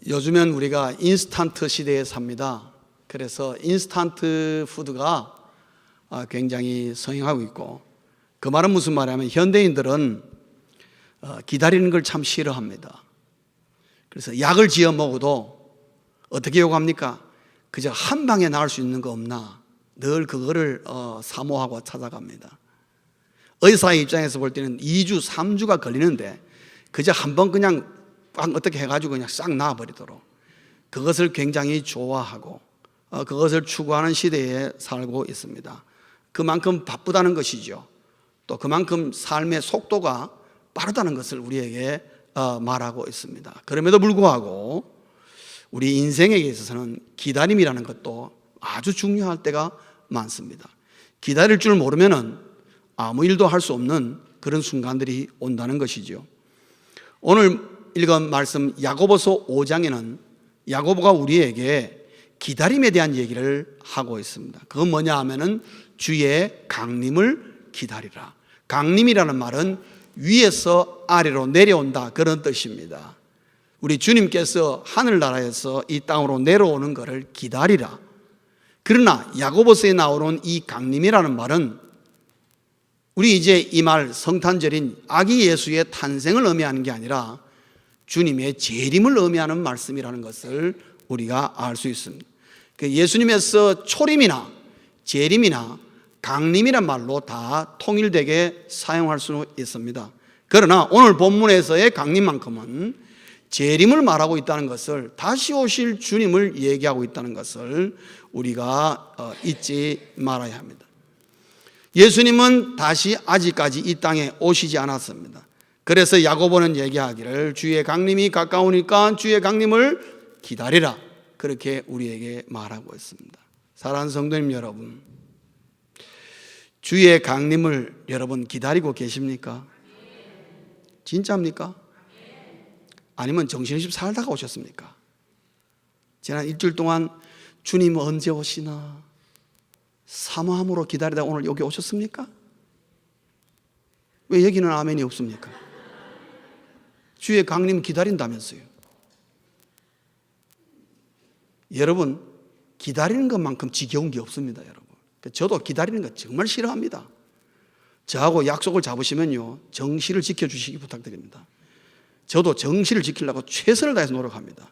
요즘엔 우리가 인스턴트 시대에 삽니다. 그래서 인스턴트 푸드가 굉장히 성행하고 있고, 그 말은 무슨 말이냐면 현대인들은 기다리는 걸 참 싫어합니다. 그래서 약을 지어 먹어도 어떻게 요구합니까? 그저 한 방에 나을 수 있는 거 없나, 늘 그거를 사모하고 찾아갑니다. 의사의 입장에서 볼 때는 2주, 3주가 걸리는데 그저 한 번 그냥 어떻게 해가지고 그냥 싹 나아버리도록, 그것을 굉장히 좋아하고 그것을 추구하는 시대에 살고 있습니다. 그만큼 바쁘다는 것이죠. 또 그만큼 삶의 속도가 빠르다는 것을 우리에게 말하고 있습니다. 그럼에도 불구하고 우리 인생에 있어서는 기다림이라는 것도 아주 중요할 때가 많습니다. 기다릴 줄 모르면은 아무 일도 할 수 없는 그런 순간들이 온다는 것이죠. 오늘 읽은 말씀 야고보서 5장에는 야고보가 우리에게 기다림에 대한 얘기를 하고 있습니다. 그건 뭐냐 하면은 주의 강림을 기다리라. 강림이라는 말은 위에서 아래로 내려온다, 그런 뜻입니다. 우리 주님께서 하늘나라에서 이 땅으로 내려오는 것을 기다리라. 그러나 야고보서에 나오는 이 강림이라는 말은 우리 이제 이 말 성탄절인 아기 예수의 탄생을 의미하는 게 아니라 주님의 재림을 의미하는 말씀이라는 것을 우리가 알 수 있습니다. 예수님에서 초림이나 재림이나 강림이란 말로 다 통일되게 사용할 수 있습니다. 그러나 오늘 본문에서의 강림만큼은 재림을 말하고 있다는 것을, 다시 오실 주님을 얘기하고 있다는 것을 우리가 잊지 말아야 합니다. 예수님은 다시 아직까지 이 땅에 오시지 않았습니다. 그래서 야고보는 얘기하기를 주의 강림이 가까우니까 주의 강림을 기다리라, 그렇게 우리에게 말하고 있습니다. 사랑하는 성도님 여러분, 주의 강림을 여러분 기다리고 계십니까? 진짜입니까? 아니면 정신없이 살다가 오셨습니까? 지난 일주일 동안 주님 언제 오시나 사모함으로 기다리다가 오늘 여기 오셨습니까? 왜 여기는 아멘이 없습니까? 주의 강림 기다린다면서요. 여러분, 기다리는 것만큼 지겨운 게 없습니다, 여러분. 저도 기다리는 거 정말 싫어합니다. 저하고 약속을 잡으시면요, 정시를 지켜주시기 부탁드립니다. 저도 정시를 지키려고 최선을 다해서 노력합니다.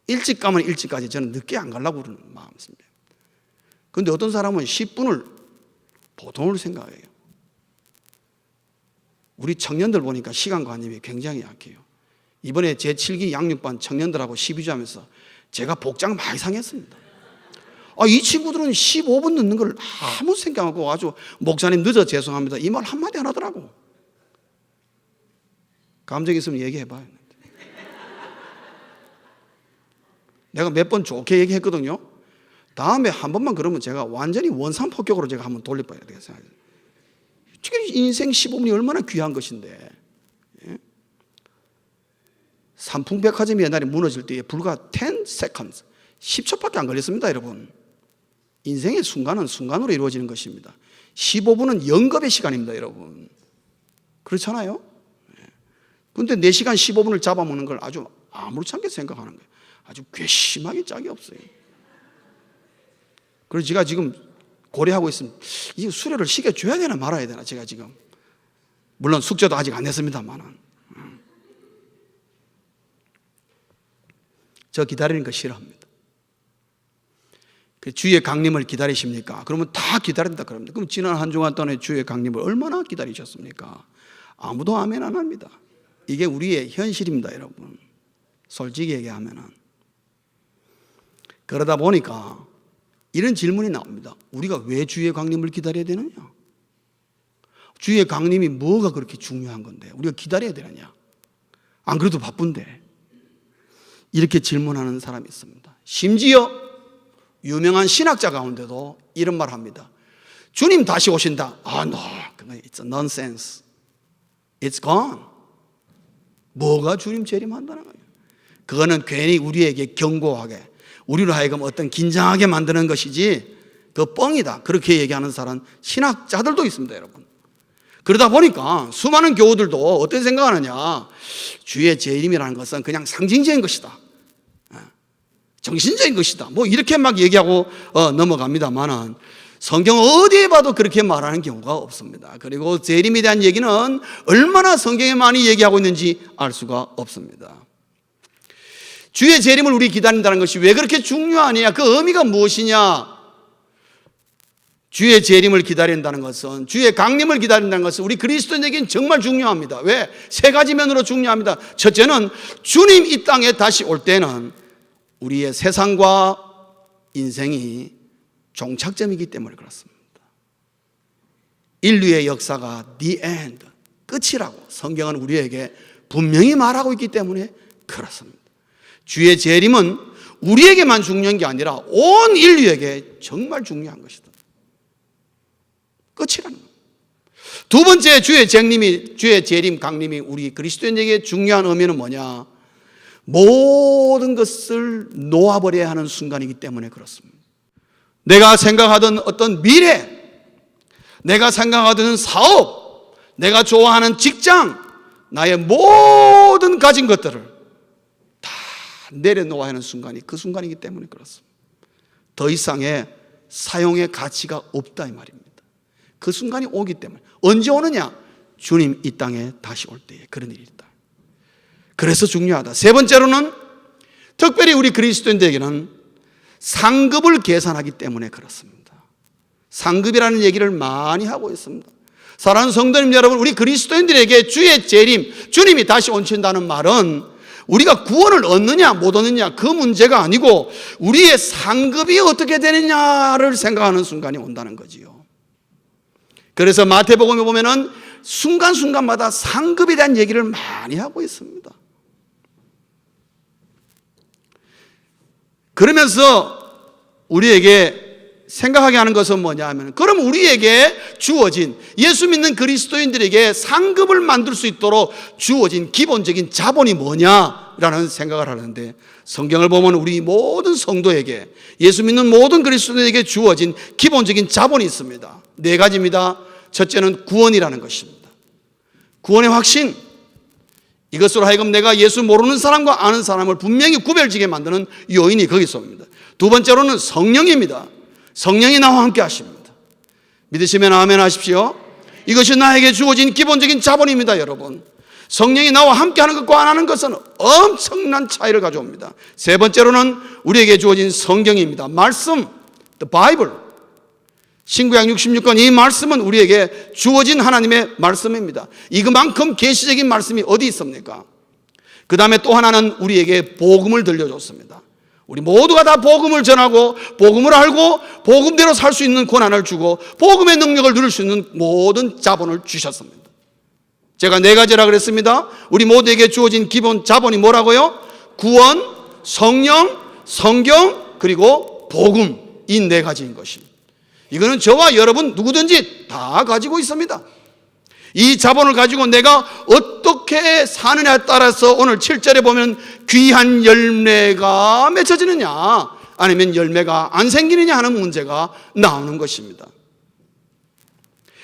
일찍 가면 일찍 가지 저는 늦게 안 가려고 그러는 마음이 있습니다. 그런데 어떤 사람은 10분을 보통으로 생각해요. 우리 청년들 보니까 시간관념이 굉장히 약해요. 이번에 제 7기 양육반 청년들하고 12주 하면서 제가 복장 많이 상했습니다. 이 친구들은 15분 늦는 걸 아무 생각 안 하고 아주 목사님 늦어 죄송합니다, 이 말 한마디 안 하더라고. 감정 있으면 얘기해봐요. 내가 몇 번 좋게 얘기했거든요. 다음에 한 번만 그러면 제가 완전히 원산폭격으로 제가 한번 돌려봐야 되겠어요. 지금 인생 15분이 얼마나 귀한 것인데, 삼풍백화점이 옛날에 무너질 때에 불과 10 seconds, 10초밖에 안 걸렸습니다, 여러분. 인생의 순간은 순간으로 이루어지는 것입니다. 15분은 영겁의 시간입니다, 여러분. 그렇잖아요? 그런데 4시간 15분을 잡아먹는 걸 아주 아무렇지 않게 생각하는 거예요. 아주 괘씸하게 짝이 없어요. 그래서 제가 지금 고려하고 있습니다. 이 수료를 시켜줘야 되나 말아야 되나, 제가 지금. 물론 숙제도 아직 안 냈습니다만. 저 기다리는 거 싫어합니다. 주의 강림을 기다리십니까? 그러면 다 기다린다 그럽니다. 그럼 지난 한 주간 동안에 주의 강림을 얼마나 기다리셨습니까? 아무도 아멘 안 합니다. 이게 우리의 현실입니다, 여러분. 솔직히 얘기하면은. 그러다 보니까 이런 질문이 나옵니다. 우리가 왜 주의 강림을 기다려야 되느냐? 주의 강림이 뭐가 그렇게 중요한 건데 우리가 기다려야 되느냐? 안 그래도 바쁜데. 이렇게 질문하는 사람이 있습니다. 심지어 유명한 신학자 가운데도 이런 말 합니다. 주님 다시 오신다. No, it's a nonsense. It's gone. 뭐가 주님 재림한다는 거예요? 그거는 괜히 우리에게 경고하게, 우리로 하여금 어떤 긴장하게 만드는 것이지 그 뻥이다, 그렇게 얘기하는 사람 신학자들도 있습니다, 여러분. 그러다 보니까 수많은 교우들도 어떻게 생각하느냐, 주의 재림이라는 것은 그냥 상징적인 것이다. 정신적인 것이다. 뭐 이렇게 막 얘기하고 넘어갑니다만은 성경 어디에 봐도 그렇게 말하는 경우가 없습니다. 그리고 재림에 대한 얘기는 얼마나 성경에 많이 얘기하고 있는지 알 수가 없습니다. 주의 재림을 우리 기다린다는 것이 왜 그렇게 중요하냐? 그 의미가 무엇이냐? 주의 재림을 기다린다는 것은, 주의 강림을 기다린다는 것은 우리 그리스도인에게는 정말 중요합니다. 왜? 세 가지 면으로 중요합니다. 첫째는 주님 이 땅에 다시 올 때는 우리의 세상과 인생이 종착점이기 때문에 그렇습니다. 인류의 역사가 the end, 끝이라고 성경은 우리에게 분명히 말하고 있기 때문에 그렇습니다. 주의 재림은 우리에게만 중요한 게 아니라 온 인류에게 정말 중요한 것이다. 끝이라는 겁니다. 두 번째, 주의 재림, 강림이 우리 그리스도인에게 중요한 의미는 뭐냐? 모든 것을 놓아버려야 하는 순간이기 때문에 그렇습니다. 내가 생각하던 어떤 미래, 내가 생각하던 사업, 내가 좋아하는 직장, 나의 모든 가진 것들을 다 내려놓아야 하는 순간이 그 순간이기 때문에 그렇습니다. 더 이상의 사용의 가치가 없다 이 말입니다. 그 순간이 오기 때문에. 언제 오느냐? 주님 이 땅에 다시 올 때에 그런 일이 있다. 그래서 중요하다. 세 번째로는 특별히 우리 그리스도인들에게는 상급을 계산하기 때문에 그렇습니다. 상급이라는 얘기를 많이 하고 있습니다. 사랑하는 성도님 여러분, 우리 그리스도인들에게 주의 재림, 주님이 다시 오신다는 말은 우리가 구원을 얻느냐 못 얻느냐 그 문제가 아니고 우리의 상급이 어떻게 되느냐를 생각하는 순간이 온다는 거지요. 그래서 마태복음에 보면은 순간순간마다 상급에 대한 얘기를 많이 하고 있습니다. 그러면서 우리에게 생각하게 하는 것은 뭐냐 하면, 그럼 우리에게 주어진, 예수 믿는 그리스도인들에게 상급을 만들 수 있도록 주어진 기본적인 자본이 뭐냐라는 생각을 하는데, 성경을 보면 우리 모든 성도에게, 예수 믿는 모든 그리스도인에게 주어진 기본적인 자본이 있습니다. 네 가지입니다. 첫째는 구원이라는 것입니다. 구원의 확신, 이것으로 하여금 내가 예수 모르는 사람과 아는 사람을 분명히 구별지게 만드는 요인이 거기서 옵니다. 두 번째로는 성령입니다. 성령이 나와 함께 하십니다. 믿으시면 아멘 하십시오. 이것이 나에게 주어진 기본적인 자본입니다. 여러분, 성령이 나와 함께 하는 것과 안 하는 것은 엄청난 차이를 가져옵니다. 세 번째로는 우리에게 주어진 성경입니다. 말씀, the Bible. 신구약 66권, 이 말씀은 우리에게 주어진 하나님의 말씀입니다. 이만큼 계시적인 말씀이 어디 있습니까? 그 다음에 또 하나는 우리에게 복음을 들려줬습니다. 우리 모두가 다 복음을 전하고 복음을 알고 복음대로 살 수 있는 권한을 주고 복음의 능력을 누릴 수 있는 모든 자본을 주셨습니다. 제가 네 가지라 그랬습니다. 우리 모두에게 주어진 기본 자본이 뭐라고요? 구원, 성령, 성경, 그리고 복음, 이 네 가지인 것입니다. 이거는 저와 여러분 누구든지 다 가지고 있습니다. 이 자본을 가지고 내가 어떻게 사느냐에 따라서 오늘 7절에 보면 귀한 열매가 맺혀지느냐 아니면 열매가 안 생기느냐 하는 문제가 나오는 것입니다.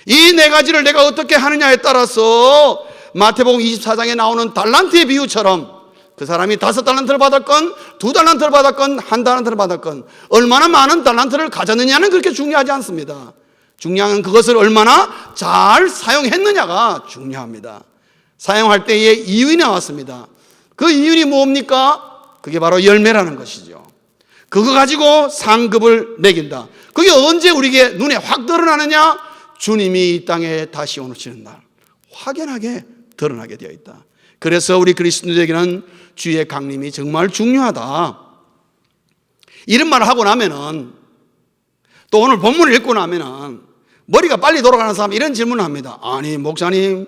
이 네 가지를 내가 어떻게 하느냐에 따라서 마태복음 24장에 나오는 달란트의 비유처럼 그 사람이 5달란트를 받았건 2달란트를 받았건 1달란트를 받았건 얼마나 많은 달란트를 가졌느냐는 그렇게 중요하지 않습니다. 중요한 그것을 얼마나 잘 사용했느냐가 중요합니다. 사용할 때에 이윤이 나왔습니다. 그 이윤이 뭡니까? 그게 바로 열매라는 것이죠. 그거 가지고 상급을 매긴다. 그게 언제 우리에게 눈에 확 드러나느냐? 주님이 이 땅에 다시 오시는 날 확연하게 드러나게 되어 있다. 그래서 우리 그리스도인들에게는 주의 강림이 정말 중요하다. 이런 말을 하고 나면은, 또 오늘 본문을 읽고 나면은 머리가 빨리 돌아가는 사람 이런 질문을 합니다. 아니 목사님,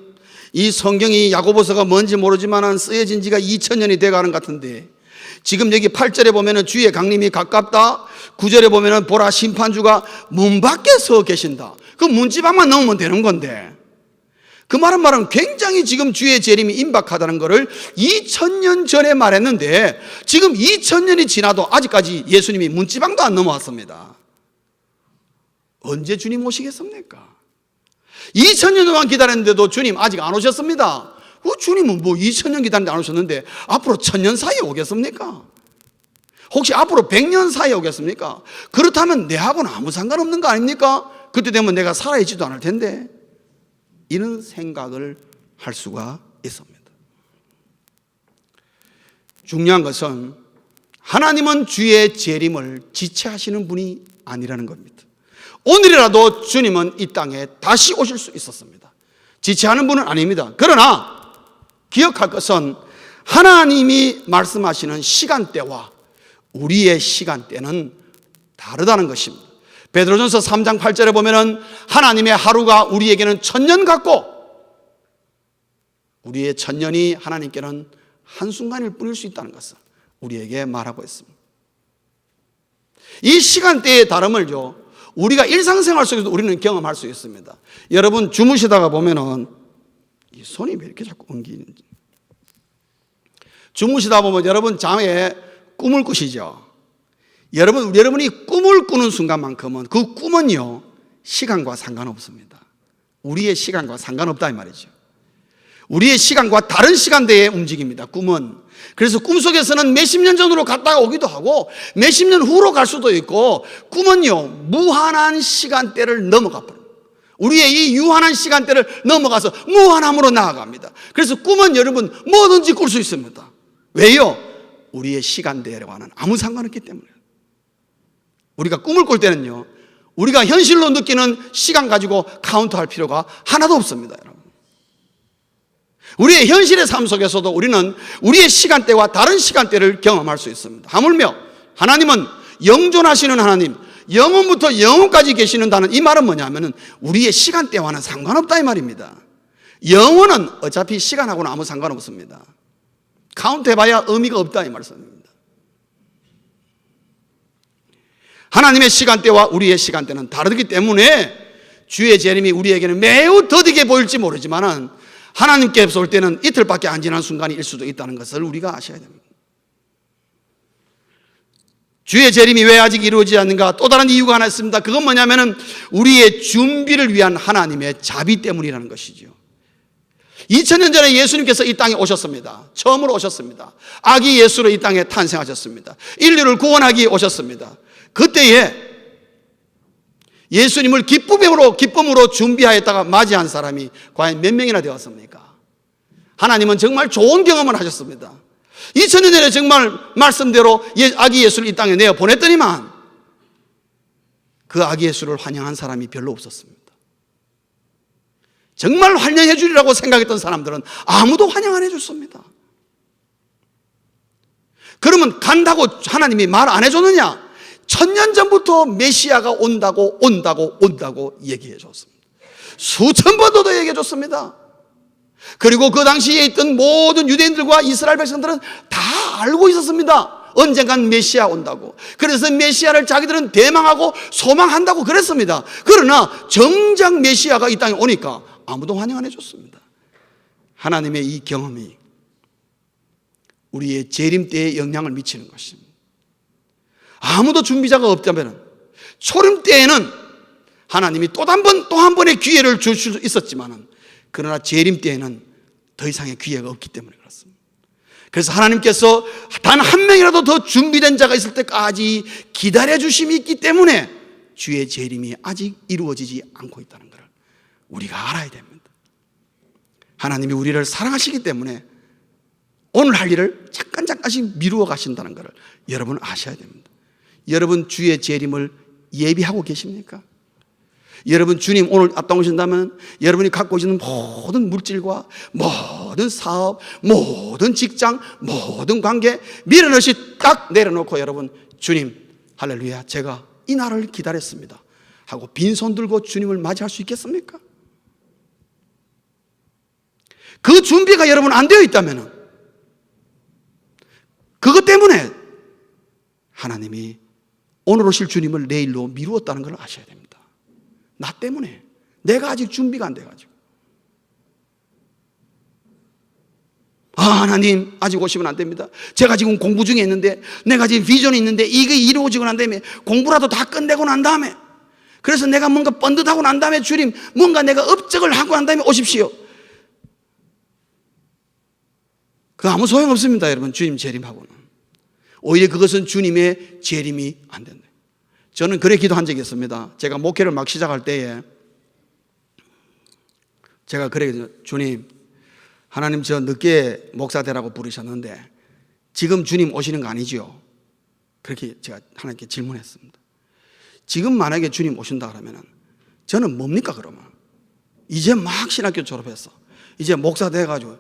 이 성경이 야고보서가 뭔지 모르지만 쓰여진 지가 2000년이 돼가는 것 같은데 지금 여기 8절에 보면은 주의 강림이 가깝다, 9절에 보면은 보라 심판주가 문 밖에 서 계신다. 그 문지방만 넣으면 되는 건데, 그 말은 굉장히 지금 주의 재림이 임박하다는 것을 2000년 전에 말했는데 지금 2000년이 지나도 아직까지 예수님이 문지방도 안 넘어왔습니다. 언제 주님 오시겠습니까? 2000년 동안 기다렸는데도 주님 아직 안 오셨습니다. 주님은 뭐 2000년 기다렸는데 안 오셨는데 앞으로 1000년 사이에 오겠습니까? 혹시 앞으로 100년 사이에 오겠습니까? 그렇다면 내하고는 아무 상관없는 거 아닙니까? 그때 되면 내가 살아있지도 않을 텐데. 이런 생각을 할 수가 있습니다. 중요한 것은 하나님은 주의 재림을 지체하시는 분이 아니라는 겁니다. 오늘이라도 주님은 이 땅에 다시 오실 수 있었습니다. 지체하는 분은 아닙니다. 그러나 기억할 것은 하나님이 말씀하시는 시간대와 우리의 시간대는 다르다는 것입니다. 베드로전서 3장 8절에 보면은 하나님의 하루가 우리에게는 1000년 같고 우리의 1000년이 하나님께는 한순간일 뿐일 수 있다는 것을 우리에게 말하고 있습니다. 이 시간대의 다름을요, 우리가 일상생활 속에서 우리는 경험할 수 있습니다. 여러분 주무시다가 보면은 이 손이 왜 이렇게 자꾸 엉기는지. 주무시다 보면 여러분 잠에 꿈을 꾸시죠. 여러분이 꿈을 꾸는 순간만큼은 그 꿈은요, 시간과 상관없습니다. 우리의 시간과 상관없다 이 말이죠. 우리의 시간과 다른 시간대에 움직입니다. 꿈은. 그래서 꿈속에서는 몇십 년 전으로 갔다가 오기도 하고 몇십 년 후로 갈 수도 있고, 꿈은요 무한한 시간대를 넘어가 버려요. 우리의 이 유한한 시간대를 넘어가서 무한함으로 나아갑니다. 그래서 꿈은 여러분 뭐든지 꿀 수 있습니다. 왜요? 우리의 시간대와는 아무 상관없기 때문에. 우리가 꿈을 꿀 때는요, 우리가 현실로 느끼는 시간 가지고 카운트할 필요가 하나도 없습니다. 여러분, 우리의 현실의 삶 속에서도 우리는 우리의 시간대와 다른 시간대를 경험할 수 있습니다. 하물며 하나님은 영존하시는 하나님, 영원부터 영원까지 계시는다는 이 말은 뭐냐면은 우리의 시간대와는 상관없다 이 말입니다. 영원은 어차피 시간하고는 아무 상관없습니다. 카운트해봐야 의미가 없다 이 말씀입니다. 하나님의 시간대와 우리의 시간대는 다르기 때문에 주의 재림이 우리에게는 매우 더디게 보일지 모르지만은 하나님께서 올 때는 이틀밖에 안 지난 순간일 수도 있다는 것을 우리가 아셔야 됩니다. 주의 재림이 왜 아직 이루어지지 않는가? 또 다른 이유가 하나 있습니다. 그건 뭐냐면은 우리의 준비를 위한 하나님의 자비 때문이라는 것이죠. 2000년 전에 예수님께서 이 땅에 오셨습니다. 처음으로 오셨습니다. 아기 예수로 이 땅에 탄생하셨습니다. 인류를 구원하기 위해 오셨습니다. 그때에 예수님을 기쁨으로 준비하였다가 맞이한 사람이 과연 몇 명이나 되었습니까? 하나님은 정말 좋은 경험을 하셨습니다. 2000년 전에 정말 말씀대로 아기 예수를 이 땅에 내어 보냈더니만 그 아기 예수를 환영한 사람이 별로 없었습니다. 정말 환영해 주리라고 생각했던 사람들은 아무도 환영 안 해줬습니다. 그러면 간다고 하나님이 말 안 해줬느냐? 1000년 전부터 메시아가 온다고 얘기해 줬습니다. 수천 번도 얘기해 줬습니다. 그리고 그 당시에 있던 모든 유대인들과 이스라엘 백성들은 다 알고 있었습니다. 언젠간 메시아 온다고. 그래서 메시아를 자기들은 대망하고 소망한다고 그랬습니다. 그러나 정작 메시아가 이 땅에 오니까 아무도 환영 안 해줬습니다. 하나님의 이 경험이 우리의 재림 때에 영향을 미치는 것입니다. 아무도 준비자가 없다면 초림 때에는 하나님이 또 한 번의 기회를 줄 수 있었지만, 그러나 재림 때에는 더 이상의 기회가 없기 때문에 그렇습니다. 그래서 하나님께서 단 한 명이라도 더 준비된 자가 있을 때까지 기다려 주심이 있기 때문에 주의 재림이 아직 이루어지지 않고 있다는 것을 우리가 알아야 됩니다. 하나님이 우리를 사랑하시기 때문에 오늘 할 일을 잠깐씩 미루어 가신다는 것을 여러분 아셔야 됩니다. 여러분 주의 재림을 예비하고 계십니까? 여러분 주님 오늘 앞당 오신다면 여러분이 갖고 계시는 모든 물질과 모든 사업, 모든 직장, 모든 관계 밀어넣이 딱 내려놓고 여러분 주님 할렐루야 제가 이 날을 기다렸습니다 하고 빈손 들고 주님을 맞이할 수 있겠습니까? 그 준비가 여러분 안 되어 있다면 그것 때문에 하나님이 오늘 오실 주님을 내일로 미루었다는 걸 아셔야 됩니다. 나 때문에 내가 아직 준비가 안 돼가지고 하나님 아직 오시면 안 됩니다. 제가 지금 공부 중에 있는데 내가 지금 비전이 있는데 이게 이루어지고 난 다음에 공부라도 다 끝내고 난 다음에 그래서 내가 뭔가 번듯하고 난 다음에 주님 뭔가 내가 업적을 하고 난 다음에 오십시오. 그 아무 소용없습니다. 여러분 주님 재림하고는 오히려 그것은 주님의 재림이 안 된다. 저는 그래 기도한 적이 있습니다. 제가 목회를 막 시작할 때에 제가 그래, 주님, 하나님 저 늦게 목사 되라고 부르셨는데 지금 주님 오시는 거 아니지요? 그렇게 제가 하나님께 질문했습니다. 지금 만약에 주님 오신다 그러면 저는 뭡니까 그러면? 이제 막 신학교 졸업했어. 이제 목사 돼가지고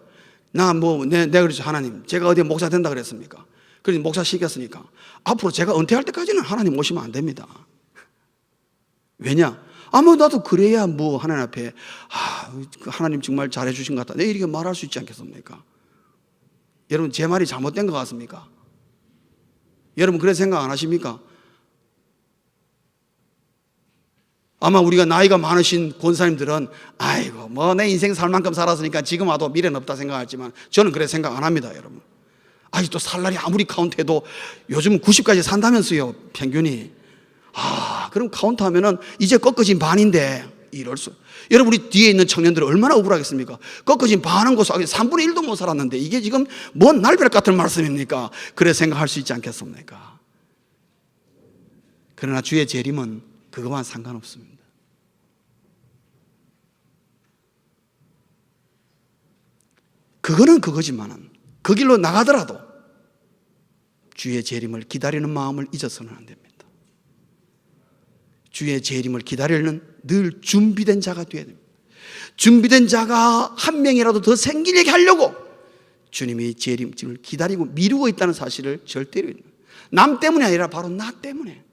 내가 그랬죠. 하나님, 제가 어디에 목사 된다 그랬습니까? 그래서 목사 시켰으니까 앞으로 제가 은퇴할 때까지는 하나님 오시면 안 됩니다. 왜냐? 나도 그래야 뭐 하나님 앞에 하나님 정말 잘해주신 것 같다, 내 이렇게 말할 수 있지 않겠습니까? 여러분, 제 말이 잘못된 것 같습니까? 여러분 그래 생각 안 하십니까? 아마 우리가 나이가 많으신 권사님들은 아이고 뭐 내 인생 살 만큼 살았으니까 지금 와도 미래는 없다 생각하지만 저는 그래 생각 안 합니다. 여러분, 아직도 살 날이 아무리 카운트해도 요즘 90까지 산다면서요, 평균이. 그럼 카운트하면은 이제 꺾어진 반인데 이럴 수. 여러분, 우리 뒤에 있는 청년들은 얼마나 억울하겠습니까? 꺾어진 반은 고서 3분의 1도 못 살았는데 이게 지금 뭔 날벼락 같은 말씀입니까? 그래 생각할 수 있지 않겠습니까? 그러나 주의 재림은 그것만 상관없습니다. 그거는 그거지만은 그 길로 나가더라도 주의 재림을 기다리는 마음을 잊어서는 안 됩니다. 주의 재림을 기다리는 늘 준비된 자가 되어야 됩니다. 준비된 자가 한 명이라도 더 생기게 하려고 주님이 재림을 기다리고 미루고 있다는 사실을 절대로, 남 때문이 아니라 바로 나 때문에.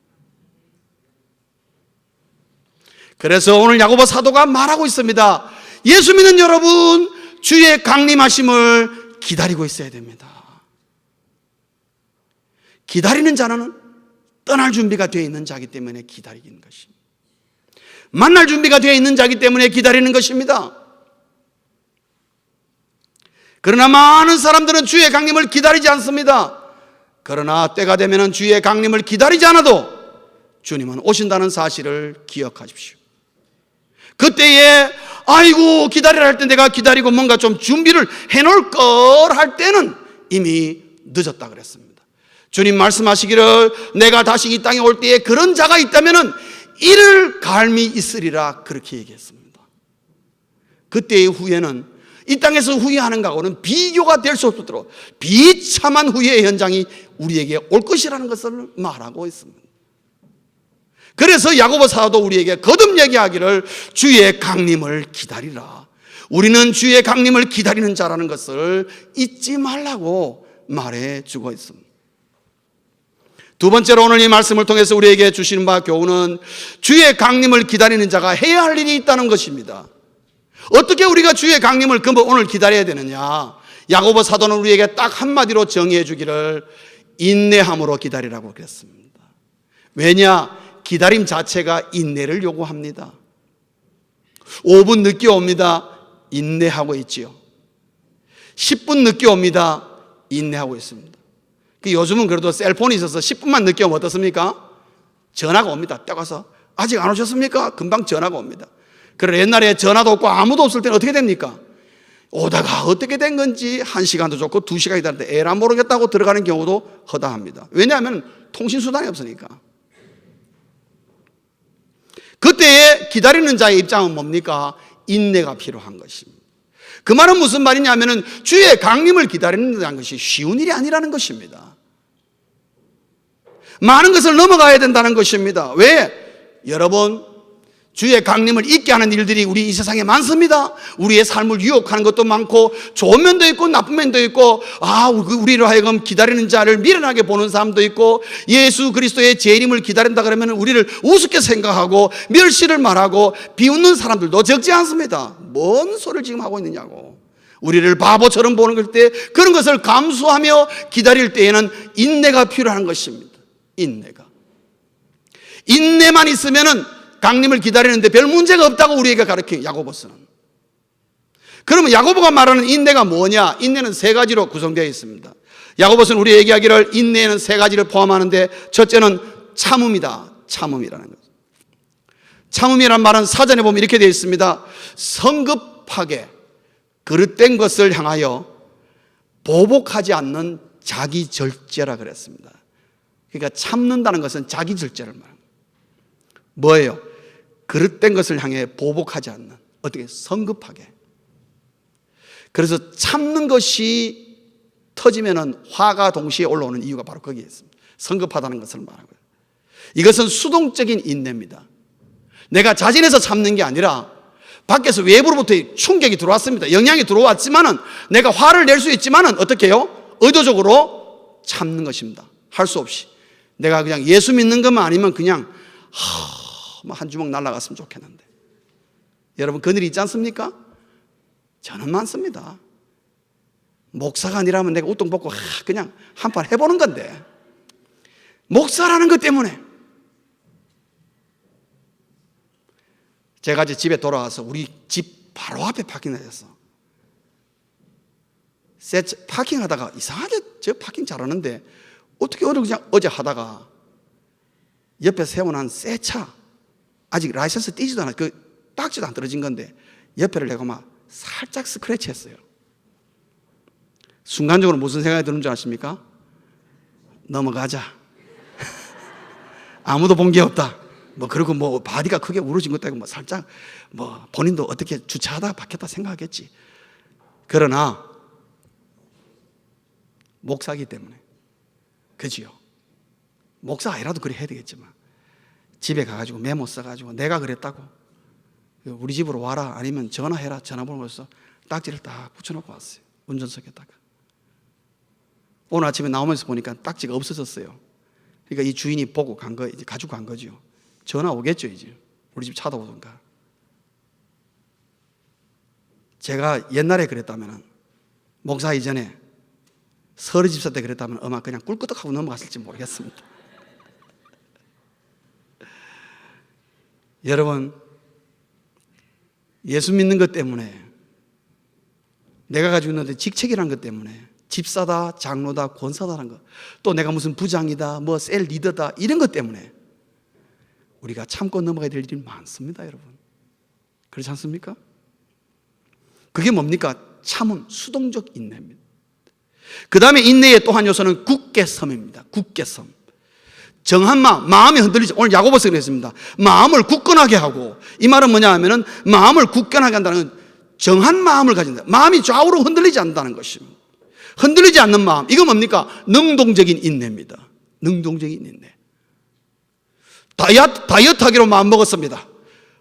그래서 오늘 야고보 사도가 말하고 있습니다. 예수 믿는 여러분, 주의 강림하심을 기다리고 있어야 됩니다. 기다리는 자는 떠날 준비가 되어 있는 자이기 때문에 기다리는 것입니다. 만날 준비가 되어 있는 자이기 때문에 기다리는 것입니다. 그러나 많은 사람들은 주의 강림을 기다리지 않습니다. 그러나 때가 되면 주의 강림을 기다리지 않아도 주님은 오신다는 사실을 기억하십시오. 그때에 아이고 기다리라 할 때 내가 기다리고 뭔가 좀 준비를 해놓을 걸 할 때는 이미 늦었다 그랬습니다. 주님 말씀하시기를 내가 다시 이 땅에 올 때에 그런 자가 있다면 이를 갈미 있으리라, 그렇게 얘기했습니다. 그때의 후회는 이 땅에서 후회하는 것하고는 비교가 될 수 없도록 비참한 후회의 현장이 우리에게 올 것이라는 것을 말하고 있습니다. 그래서 야고보 사도도 우리에게 거듭 얘기하기를 주의 강림을 기다리라, 우리는 주의 강림을 기다리는 자라는 것을 잊지 말라고 말해주고 있습니다. 두 번째로 오늘 이 말씀을 통해서 우리에게 주시는 바 교훈은 주의 강림을 기다리는 자가 해야 할 일이 있다는 것입니다. 어떻게 우리가 주의 강림을 오늘 기다려야 되느냐? 야고보 사도는 우리에게 딱 한마디로 정의해 주기를 인내함으로 기다리라고 그랬습니다. 왜냐? 기다림 자체가 인내를 요구합니다. 5분 늦게 옵니다. 인내하고 있지요. 10분 늦게 옵니다. 인내하고 있습니다. 요즘은 그래도 셀폰이 있어서 10분만 늦게 오면 어떻습니까? 전화가 옵니다. 딱 와서 아직 안 오셨습니까? 금방 전화가 옵니다. 그러나 옛날에 전화도 없고 아무도 없을 때는 어떻게 됩니까? 오다가 어떻게 된 건지 1시간도 좋고 2시간이 다른데 에라 모르겠다고 들어가는 경우도 허다합니다. 왜냐하면 통신수단이 없으니까. 그때에 기다리는 자의 입장은 뭡니까? 인내가 필요한 것입니다. 그 말은 무슨 말이냐면 주의 강림을 기다리는 것이 쉬운 일이 아니라는 것입니다. 많은 것을 넘어가야 된다는 것입니다. 왜? 여러분, 주의 강림을 잊게 하는 일들이 우리 이 세상에 많습니다. 우리의 삶을 유혹하는 것도 많고 좋은 면도 있고 나쁜 면도 있고, 우리로 하여금 기다리는 자를 미련하게 보는 사람도 있고, 예수 그리스도의 재림을 기다린다 그러면 우리를 우습게 생각하고 멸시를 말하고 비웃는 사람들도 적지 않습니다. 뭔 소리를 지금 하고 있느냐고 우리를 바보처럼 보는 걸 때, 그런 것을 감수하며 기다릴 때에는 인내가 필요한 것입니다. 인내만 있으면은 강림을 기다리는데 별 문제가 없다고 우리에게 가르쳐요, 야고보서는. 그러면 야고보가 말하는 인내가 뭐냐? 인내는 3가지로 구성되어 있습니다. 야고보서는 우리에게 얘기하기를 인내에는 3가지를 포함하는데, 첫째는 참음이다. 참음이라는 것. 참음이란 말은 사전에 보면 이렇게 되어 있습니다. 성급하게 그릇된 것을 향하여 보복하지 않는 자기 절제라 그랬습니다. 그러니까 참는다는 것은 자기 절제를 말합니다. 뭐예요? 그릇된 것을 향해 보복하지 않는, 어떻게 성급하게. 그래서 참는 것이 터지면은 화가 동시에 올라오는 이유가 바로 거기에 있습니다. 성급하다는 것을 말하고요. 이것은 수동적인 인내입니다. 내가 자진해서 참는 게 아니라 밖에서 외부로부터 충격이 들어왔습니다. 영향이 들어왔지만은 내가 화를 낼 수 있지만은 어떻게 해요? 의도적으로 참는 것입니다. 할 수 없이. 내가 그냥 예수 믿는 것만 아니면 그냥 한 주먹 날아갔으면 좋겠는데. 여러분 그런 일이 있지 않습니까? 저는 많습니다. 목사가 아니라면 내가 우통 벗고 그냥 한판 해보는 건데 목사라는 것 때문에. 제가 이제 집에 돌아와서 우리 집 바로 앞에 파킹하셨어. 파킹하다가 이상하게 저 파킹 잘하는데 어떻게 그냥 어제 하다가 옆에 세워놓은 새 차, 아직 라이선스 띄지도 않아, 그 딱지도 안 떨어진 건데 옆에를 내가 막 살짝 스크래치 했어요. 순간적으로 무슨 생각이 드는 줄 아십니까? 넘어가자. 아무도 본 게 없다. 그리고 바디가 크게 우러진 것도 아니고 살짝 본인도 어떻게 주차하다가 박혔다 생각하겠지. 그러나 목사이기 때문에, 그지요? 목사 아니라도 그래 해야 되겠지만 집에 가가지고 메모 써가지고 내가 그랬다고 우리 집으로 와라, 아니면 전화해라, 전화번호를 써 딱지를 딱 붙여놓고 왔어요. 운전석에다가. 오늘 아침에 나오면서 보니까 딱지가 없어졌어요. 그러니까 이 주인이 보고 간 거, 이제 가지고 간 거죠. 전화 오겠죠, 이제. 우리 집 찾아오던가. 제가 옛날에 그랬다면, 목사 이전에 서리 집사 때 그랬다면 아마 그냥 꿀끄덕하고 넘어갔을지 모르겠습니다. 여러분, 예수 믿는 것 때문에, 내가 가지고 있는 직책이라는 것 때문에, 집사다, 장로다, 권사다라는 것, 또 내가 무슨 부장이다, 셀 리더다, 이런 것 때문에 우리가 참고 넘어가야 될 일이 많습니다, 여러분. 그렇지 않습니까? 그게 뭡니까? 참음, 수동적 인내입니다. 그 다음에 인내의 또 한 요소는 굳게섬입니다. 굳게섬. 정한 마음이 흔들리지. 오늘 야고보서 그랬습니다. 마음을 굳건하게 하고, 이 말은 뭐냐 하면은 마음을 굳건하게 한다는 건 정한 마음을 가진다. 마음이 좌우로 흔들리지 않는다는 것입니다. 흔들리지 않는 마음, 이거 뭡니까? 능동적인 인내입니다. 능동적인 인내. 다이어트 하기로 마음 먹었습니다.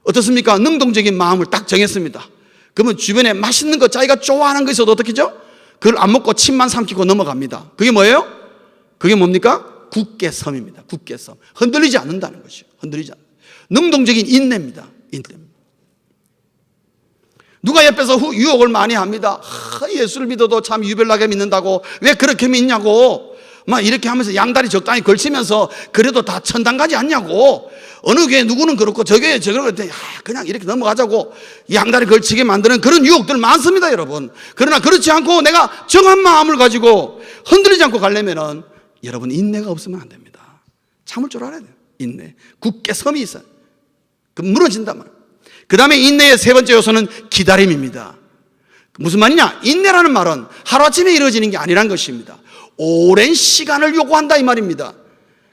어떻습니까? 능동적인 마음을 딱 정했습니다. 그러면 주변에 맛있는 거, 자기가 좋아하는 거 있어도 어떻게 하죠? 그걸 안 먹고 침만 삼키고 넘어갑니다. 그게 뭐예요? 그게 뭡니까? 굳게섬입니다. 굳게섬. 흔들리지 않는다는 것이죠. 흔들리지 않는. 능동적인 인내입니다. 인내입니다. 누가 옆에서 유혹을 많이 합니다. 예수를 믿어도 참 유별나게 믿는다고, 왜 그렇게 믿냐고, 이렇게 하면서 양다리 적당히 걸치면서 그래도 다 천당가지 않냐고, 어느 교회 누구는 그렇고 저 교회 저렇고, 그냥 이렇게 넘어가자고 양다리 걸치게 만드는 그런 유혹들 많습니다, 여러분. 그러나 그렇지 않고 내가 정한 마음을 가지고 흔들리지 않고 가려면은 여러분 인내가 없으면 안 됩니다. 참을 줄 알아야 돼요. 인내. 굳게 섬이 있어요. 그럼 무너진단 말이에요. 그 다음에 인내의 세 번째 요소는 기다림입니다. 무슨 말이냐? 인내라는 말은 하루아침에 이루어지는 게 아니란 것입니다. 오랜 시간을 요구한다 이 말입니다.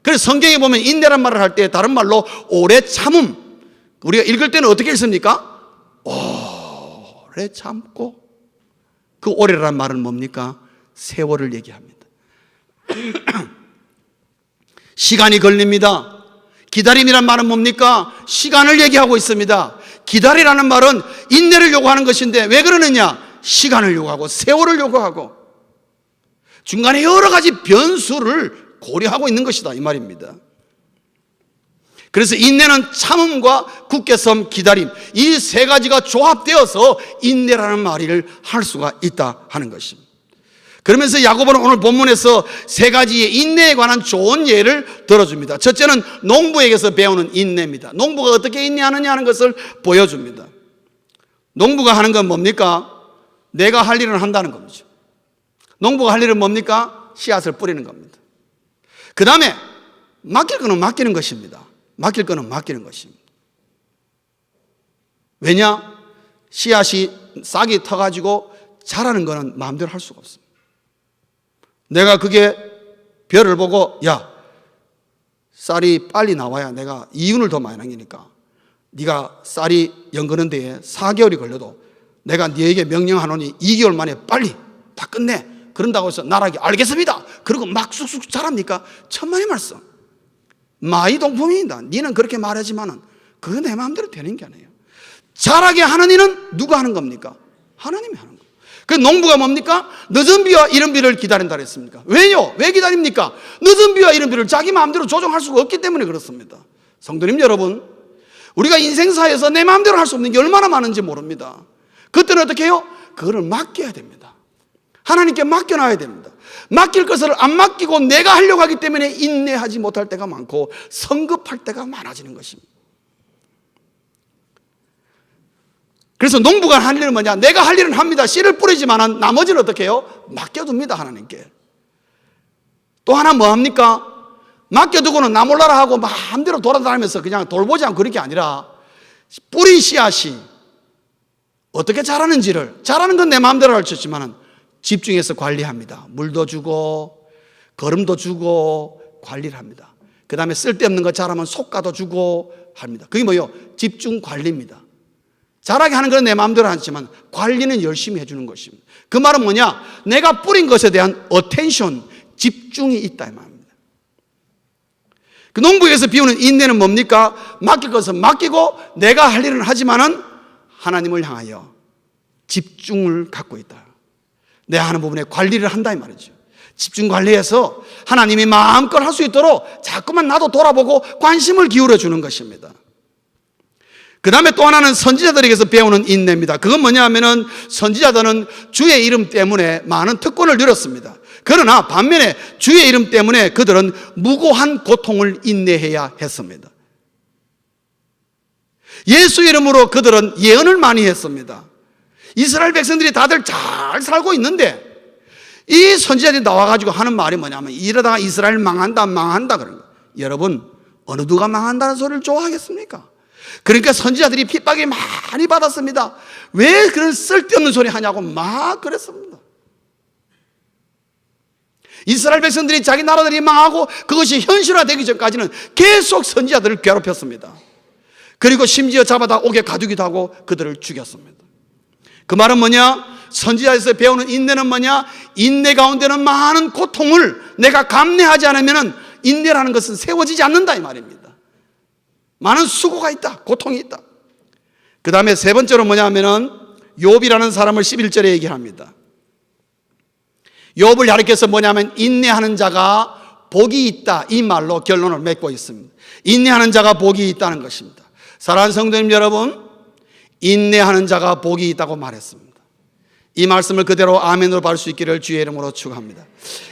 그래서 성경에 보면 인내란 말을 할 때 다른 말로 오래 참음, 우리가 읽을 때는 어떻게 읽습니까? 오래 참고. 그 오래라는 말은 뭡니까? 세월을 얘기합니다. 시간이 걸립니다. 기다림이란 말은 뭡니까? 시간을 얘기하고 있습니다. 기다리라는 말은 인내를 요구하는 것인데 왜 그러느냐? 시간을 요구하고 세월을 요구하고 중간에 여러 가지 변수를 고려하고 있는 것이다 이 말입니다. 그래서 인내는 참음과 굳게섬, 기다림, 이 세 가지가 조합되어서 인내라는 말을 할 수가 있다 하는 것입니다. 그러면서 야고보는 오늘 본문에서 세 가지의 인내에 관한 좋은 예를 들어줍니다. 첫째는 농부에게서 배우는 인내입니다. 농부가 어떻게 인내하느냐 하는 것을 보여줍니다. 농부가 하는 건 뭡니까? 내가 할 일은 한다는 겁니다. 농부가 할 일은 뭡니까? 씨앗을 뿌리는 겁니다. 그 다음에 맡길 거는 맡기는 것입니다. 맡길 거는 맡기는 것입니다. 왜냐? 씨앗이 싹이 터가지고 자라는 거는 마음대로 할 수가 없습니다. 내가 그게 별을 보고 야 쌀이 빨리 나와야 내가 이윤을 더 많이 남기니까 네가 쌀이 연거는 데에 4개월이 걸려도 내가 네에게 명령하노니 2개월 만에 빨리 다 끝내. 그런다고 해서 나락이 알겠습니다. 그리고 막 쑥쑥 자랍니까? 천만의 말씀. 마이동품입니다. 니는 그렇게 말하지만은 그거 내 마음대로 되는 게 아니에요. 자라게 하는 일은 누가 하는 겁니까? 하나님이 하는 거예요. 그 농부가 뭡니까? 늦은 비와 이른 비를 기다린다 그랬습니까? 왜요? 왜 기다립니까? 늦은 비와 이른 비를 자기 마음대로 조정할 수가 없기 때문에 그렇습니다. 성도님 여러분, 우리가 인생사에서 내 마음대로 할 수 없는 게 얼마나 많은지 모릅니다. 그때는 어떻게 해요? 그거를 맡겨야 됩니다. 하나님께 맡겨놔야 됩니다. 맡길 것을 안 맡기고 내가 하려고 하기 때문에 인내하지 못할 때가 많고 성급할 때가 많아지는 것입니다. 그래서 농부가 할 일은 뭐냐? 내가 할 일은 합니다. 씨를 뿌리지만 나머지는 어떻게 해요? 맡겨둡니다. 하나님께. 또 하나 뭐 합니까? 맡겨두고는 나 몰라라 하고 마음대로 돌아다니면서 그냥 돌보지 않고 그런 게 아니라 뿌린 씨앗이 어떻게 자라는지를, 자라는 건 내 마음대로 할 수 있지만 집중해서 관리합니다. 물도 주고 거름도 주고 관리를 합니다. 그 다음에 쓸데없는 거 자라면 속가도 주고 합니다. 그게 뭐예요? 집중 관리입니다. 자라게 하는 건 내 마음대로 하지만 관리는 열심히 해주는 것입니다. 그 말은 뭐냐? 내가 뿌린 것에 대한 어텐션, 집중이 있다 이 말입니다. 그 농부에서 비우는 인내는 뭡니까? 맡길 것은 맡기고 내가 할 일은 하지만은 하나님을 향하여 집중을 갖고 있다. 내가 하는 부분에 관리를 한다 이 말이죠. 집중 관리해서 하나님이 마음껏 할 수 있도록 자꾸만 나도 돌아보고 관심을 기울여 주는 것입니다. 그 다음에 또 하나는 선지자들에게서 배우는 인내입니다. 그건 뭐냐 하면은 선지자들은 주의 이름 때문에 많은 특권을 누렸습니다. 그러나 반면에 주의 이름 때문에 그들은 무고한 고통을 인내해야 했습니다. 예수 이름으로 그들은 예언을 많이 했습니다. 이스라엘 백성들이 다들 잘 살고 있는데 이 선지자들이 나와가지고 하는 말이 뭐냐면 이러다가 이스라엘 망한다 그런 거예요. 여러분, 어느 누가 망한다는 소리를 좋아하겠습니까? 그러니까 선지자들이 핍박이 많이 받았습니다. 왜 그런 쓸데없는 소리 하냐고 막 그랬습니다. 이스라엘 백성들이 자기 나라들이 망하고 그것이 현실화되기 전까지는 계속 선지자들을 괴롭혔습니다. 그리고 심지어 잡아다 옥에 가두기도 하고 그들을 죽였습니다. 그 말은 뭐냐? 선지자에서 배우는 인내는 뭐냐? 인내 가운데는 많은 고통을 내가 감내하지 않으면 인내라는 것은 세워지지 않는다 이 말입니다. 많은 수고가 있다, 고통이 있다. 그 다음에 세 번째로 뭐냐 하면은 욥이라는 사람을 11절에 얘기합니다. 욥을 가리켜서 뭐냐면 인내하는 자가 복이 있다 이 말로 결론을 맺고 있습니다. 인내하는 자가 복이 있다는 것입니다. 사랑하는 성도님 여러분, 인내하는 자가 복이 있다고 말했습니다. 이 말씀을 그대로 아멘으로 받을 수 있기를 주의 이름으로 축원합니다.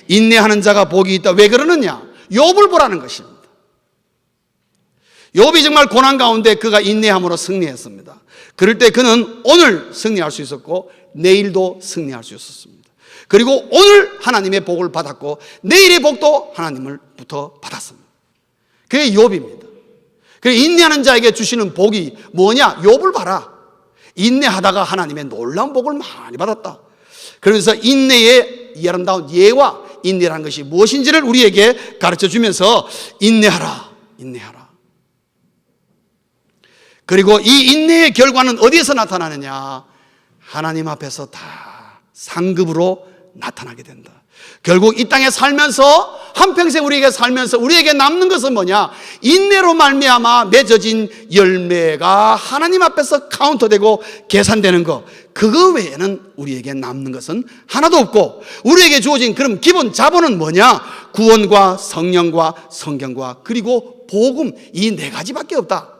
인내하는 자가 복이 있다. 왜 그러느냐? 욥을 보라는 것입니다. 욥이 정말 고난 가운데 그가 인내함으로 승리했습니다. 그럴 때 그는 오늘 승리할 수 있었고 내일도 승리할 수 있었습니다. 그리고 오늘 하나님의 복을 받았고 내일의 복도 하나님을부터 받았습니다. 그게 욥입니다. 그래서 인내하는 자에게 주시는 복이 뭐냐? 욥을 봐라. 인내하다가 하나님의 놀라운 복을 많이 받았다. 그러면서 인내의 아름다운 예와 인내라는 것이 무엇인지를 우리에게 가르쳐 주면서 인내하라, 인내하라. 그리고 이 인내의 결과는 어디에서 나타나느냐? 하나님 앞에서 다 상급으로 나타나게 된다. 결국 이 땅에 살면서 한평생 우리에게 살면서 우리에게 남는 것은 뭐냐? 인내로 말미암아 맺어진 열매가 하나님 앞에서 카운터되고 계산되는 것, 그거 외에는 우리에게 남는 것은 하나도 없고 우리에게 주어진 그럼 기본 자본은 뭐냐? 구원과 성령과 성경과 그리고 복음, 이 네 가지밖에 없다.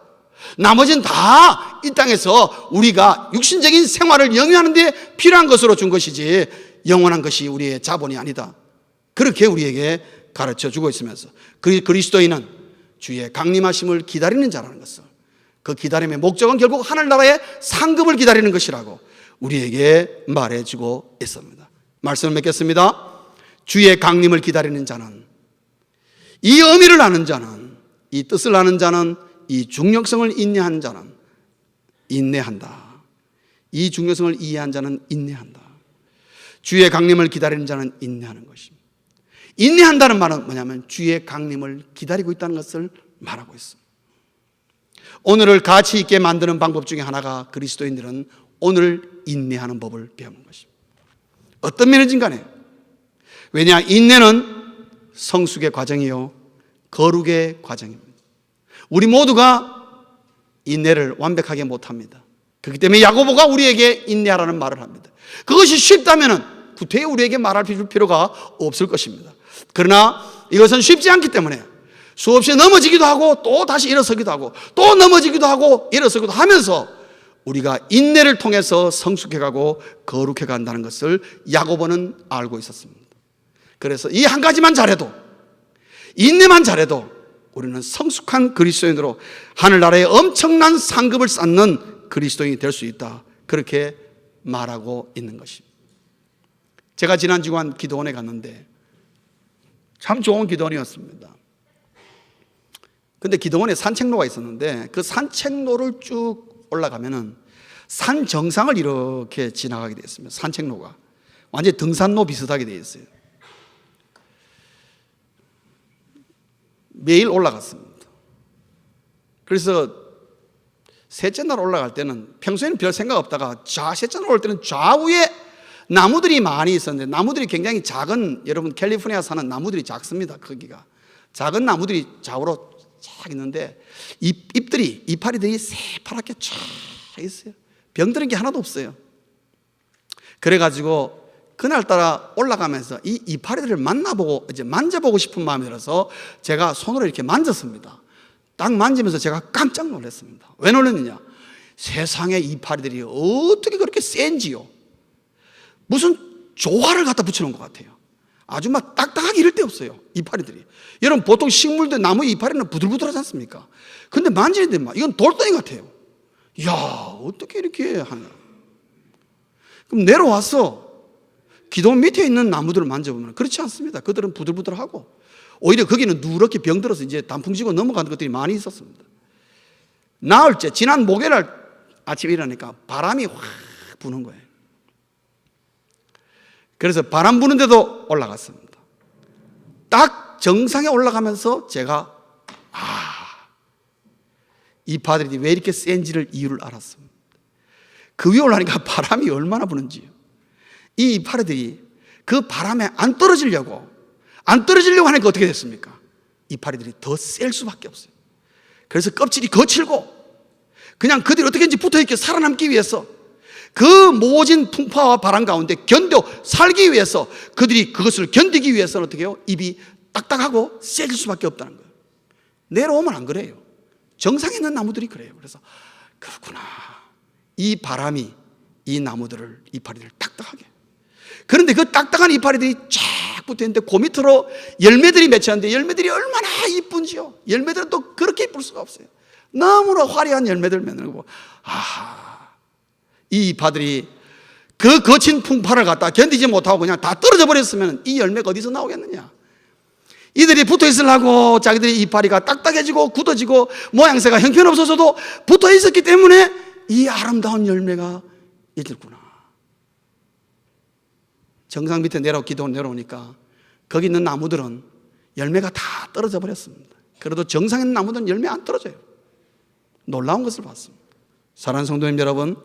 나머지는 다 이 땅에서 우리가 육신적인 생활을 영위하는 데 필요한 것으로 준 것이지 영원한 것이 우리의 자본이 아니다. 그렇게 우리에게 가르쳐 주고 있으면서 그리스도인은 주의 강림하심을 기다리는 자라는 것을, 그 기다림의 목적은 결국 하늘나라의 상급을 기다리는 것이라고 우리에게 말해주고 있습니다. 말씀을 맺겠습니다. 주의 강림을 기다리는 자는, 이 의미를 아는 자는, 이 뜻을 아는 자는, 이 중요성을 인내하는 자는 인내한다. 이 중요성을 이해한 자는 인내한다. 주의 강림을 기다리는 자는 인내하는 것입니다. 인내한다는 말은 뭐냐면 주의 강림을 기다리고 있다는 것을 말하고 있습니다. 오늘을 가치 있게 만드는 방법 중에 하나가 그리스도인들은 오늘 인내하는 법을 배우는 것입니다. 어떤 면이든 간에. 왜냐, 인내는 성숙의 과정이요 거룩의 과정입니다. 우리 모두가 인내를 완벽하게 못합니다. 그렇기 때문에 야고보가 우리에게 인내하라는 말을 합니다. 그것이 쉽다면 구태여 우리에게 말할 필요가 없을 것입니다. 그러나 이것은 쉽지 않기 때문에 수없이 넘어지기도 하고 또 다시 일어서기도 하고 또 넘어지기도 하고 일어서기도 하면서 우리가 인내를 통해서 성숙해가고 거룩해간다는 것을 야고보는 알고 있었습니다. 그래서 이 한 가지만 잘해도, 인내만 잘해도 우리는 성숙한 그리스도인으로 하늘나라에 엄청난 상급을 쌓는 그리스도인이 될 수 있다, 그렇게 말하고 있는 것입니다. 제가 지난 주간 기도원에 갔는데 참 좋은 기도원이었습니다. 근데 기도원에 산책로가 있었는데 그 산책로를 쭉 올라가면은 산 정상을 이렇게 지나가게 되어 있습니다. 산책로가 완전히 등산로 비슷하게 되어 있어요. 매일 올라갔습니다. 그래서 셋째 날 올라갈 때는 평소에는 별 생각 없다가 셋째 날 올 때는 좌우에 나무들이 많이 있었는데, 나무들이 굉장히 작은, 여러분 캘리포니아 사는 나무들이 작습니다. 크기가 작은 나무들이 좌우로 쫙 있는데 잎들이, 이파리들이 새파랗게 쫙 있어요. 병드는 게 하나도 없어요. 그래가지고 그날따라 올라가면서 이 이파리들을 만나보고 이제 만져보고 싶은 마음이 들어서 제가 손으로 이렇게 만졌습니다. 딱 만지면서 제가 깜짝 놀랐습니다. 왜 놀랐느냐? 세상에 이파리들이 어떻게 그렇게 센지요. 무슨 조화를 갖다 붙여놓은 것 같아요. 아주 막 딱딱하게 이럴 데 없어요, 이파리들이. 여러분 보통 식물들 나무 이파리는 부들부들하지 않습니까? 근데 만지는데 막 이건 돌덩이 같아요. 이야, 어떻게 이렇게 하냐. 그럼 내려와서 기도 밑에 있는 나무들을 만져보면 그렇지 않습니다. 그들은 부들부들하고 오히려 거기는 누렇게 병들어서 이제 단풍지고 넘어가는 것들이 많이 있었습니다. 나흘째, 지난 목요일 아침에 일어나니까 바람이 확 부는 거예요. 그래서 바람 부는데도 올라갔습니다. 딱 정상에 올라가면서 제가 이파리들이 왜 이렇게 센지를 이유를 알았습니다. 그 위에 올라가니까 바람이 얼마나 부는지요. 이 이파리들이 그 바람에 안 떨어지려고 하니까 어떻게 됐습니까? 이파리들이 더 셀 수밖에 없어요. 그래서 껍질이 거칠고 그냥 그들이 어떻게든지 붙어있게 살아남기 위해서 그 모진 풍파와 바람 가운데 견뎌 살기 위해서 그들이 그것을 견디기 위해서는 어떻게 해요? 입이 딱딱하고 세질 수밖에 없다는 거예요. 내려오면 안 그래요. 정상에 있는 나무들이 그래요. 그래서 그렇구나, 이 바람이 이 나무들을, 이파리들을 딱딱하게. 그런데 그 딱딱한 이파리들이 쫙 붙어있는데 그 밑으로 열매들이 맺혔는데 열매들이 얼마나 이쁜지요. 열매들은 또 그렇게 이쁠 수가 없어요. 너무나 화려한 열매들을 맺는 거고, 이 이파들이 그 거친 풍파를 갖다 견디지 못하고 그냥 다 떨어져 버렸으면 이 열매가 어디서 나오겠느냐. 이들이 붙어 있으려고 자기들이 이파리가 딱딱해지고 굳어지고 모양새가 형편없어서도 붙어 있었기 때문에 이 아름다운 열매가 있었구나. 정상 밑에 기도원 내려오니까 거기 있는 나무들은 열매가 다 떨어져 버렸습니다. 그래도 정상에 있는 나무들은 열매 안 떨어져요. 놀라운 것을 봤습니다. 사랑하는 성도님 여러분,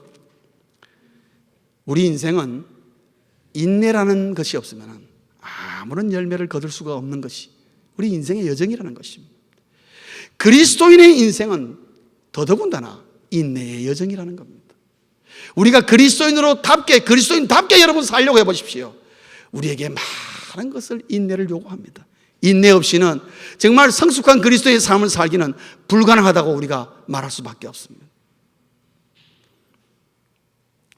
우리 인생은 인내라는 것이 없으면 아무런 열매를 거둘 수가 없는 것이 우리 인생의 여정이라는 것입니다. 그리스도인의 인생은 더더군다나 인내의 여정이라는 겁니다. 우리가 그리스도인답게 여러분 살려고 해보십시오. 우리에게 많은 것을 인내를 요구합니다. 인내 없이는 정말 성숙한 그리스도의 삶을 살기는 불가능하다고 우리가 말할 수밖에 없습니다.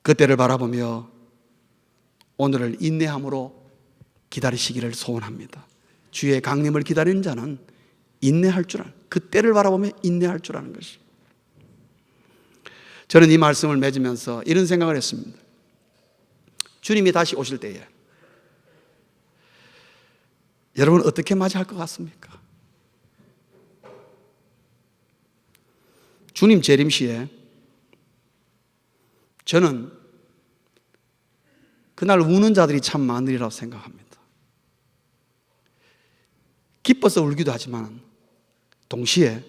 그때를 바라보며 오늘을 인내함으로 기다리시기를 소원합니다. 주의 강림을 기다리는 자는 인내할 줄 아는, 그때를 바라보며 인내할 줄 아는 것이. 저는 이 말씀을 맺으면서 이런 생각을 했습니다. 주님이 다시 오실 때에 여러분 어떻게 맞이할 것 같습니까? 주님 재림 시에 저는 그날 우는 자들이 참 많으리라고 생각합니다. 기뻐서 울기도 하지만 동시에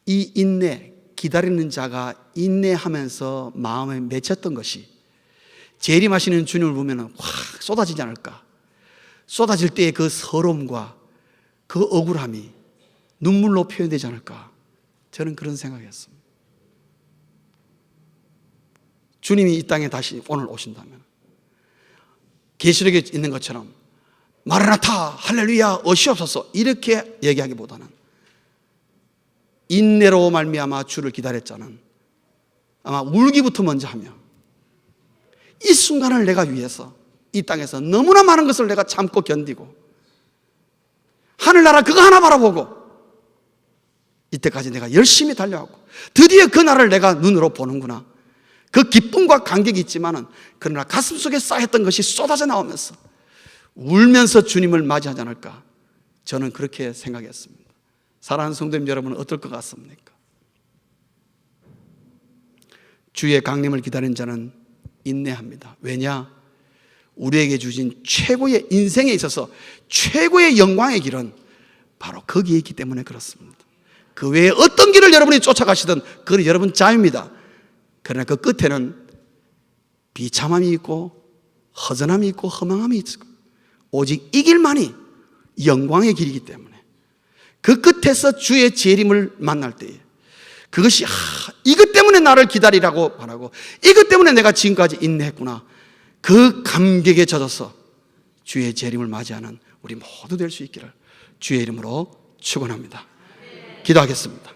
이 인내, 기다리는 자가 인내하면서 마음에 맺혔던 것이 재림하시는 주님을 보면 확 쏟아지지 않을까. 쏟아질 때의 그 서러움과 그 억울함이 눈물로 표현되지 않을까. 저는 그런 생각이었습니다. 주님이 이 땅에 다시 오늘 오신다면 계시록에 있는 것처럼 마라나타 할렐루야 오시옵소서 이렇게 얘기하기보다는 인내로 말미암아 주를 기다렸자는 아마 울기부터 먼저 하며 이 순간을 내가 위해서 이 땅에서 너무나 많은 것을 내가 참고 견디고 하늘나라 그거 하나 바라보고 이때까지 내가 열심히 달려왔고 드디어 그 날을 내가 눈으로 보는구나. 그 기쁨과 감격이 있지만은 그러나 가슴속에 쌓였던 것이 쏟아져 나오면서 울면서 주님을 맞이하지 않을까. 저는 그렇게 생각했습니다. 사랑하는 성도님 여러분은 어떨 것 같습니까? 주의 강림을 기다리는 자는 인내합니다. 왜냐? 우리에게 주신 최고의 인생에 있어서 최고의 영광의 길은 바로 거기에 있기 때문에 그렇습니다. 그 외에 어떤 길을 여러분이 쫓아가시든 그건 여러분 자유입니다. 그러나 그 끝에는 비참함이 있고 허전함이 있고 허망함이 있고 오직 이 길만이 영광의 길이기 때문에 그 끝에서 주의 재림을 만날 때에 그것이 이것 때문에 나를 기다리라고 바라고 이것 때문에 내가 지금까지 인내했구나. 그 감격에 젖어서 주의 재림을 맞이하는 우리 모두 될 수 있기를 주의 이름으로 축원합니다. 기도하겠습니다.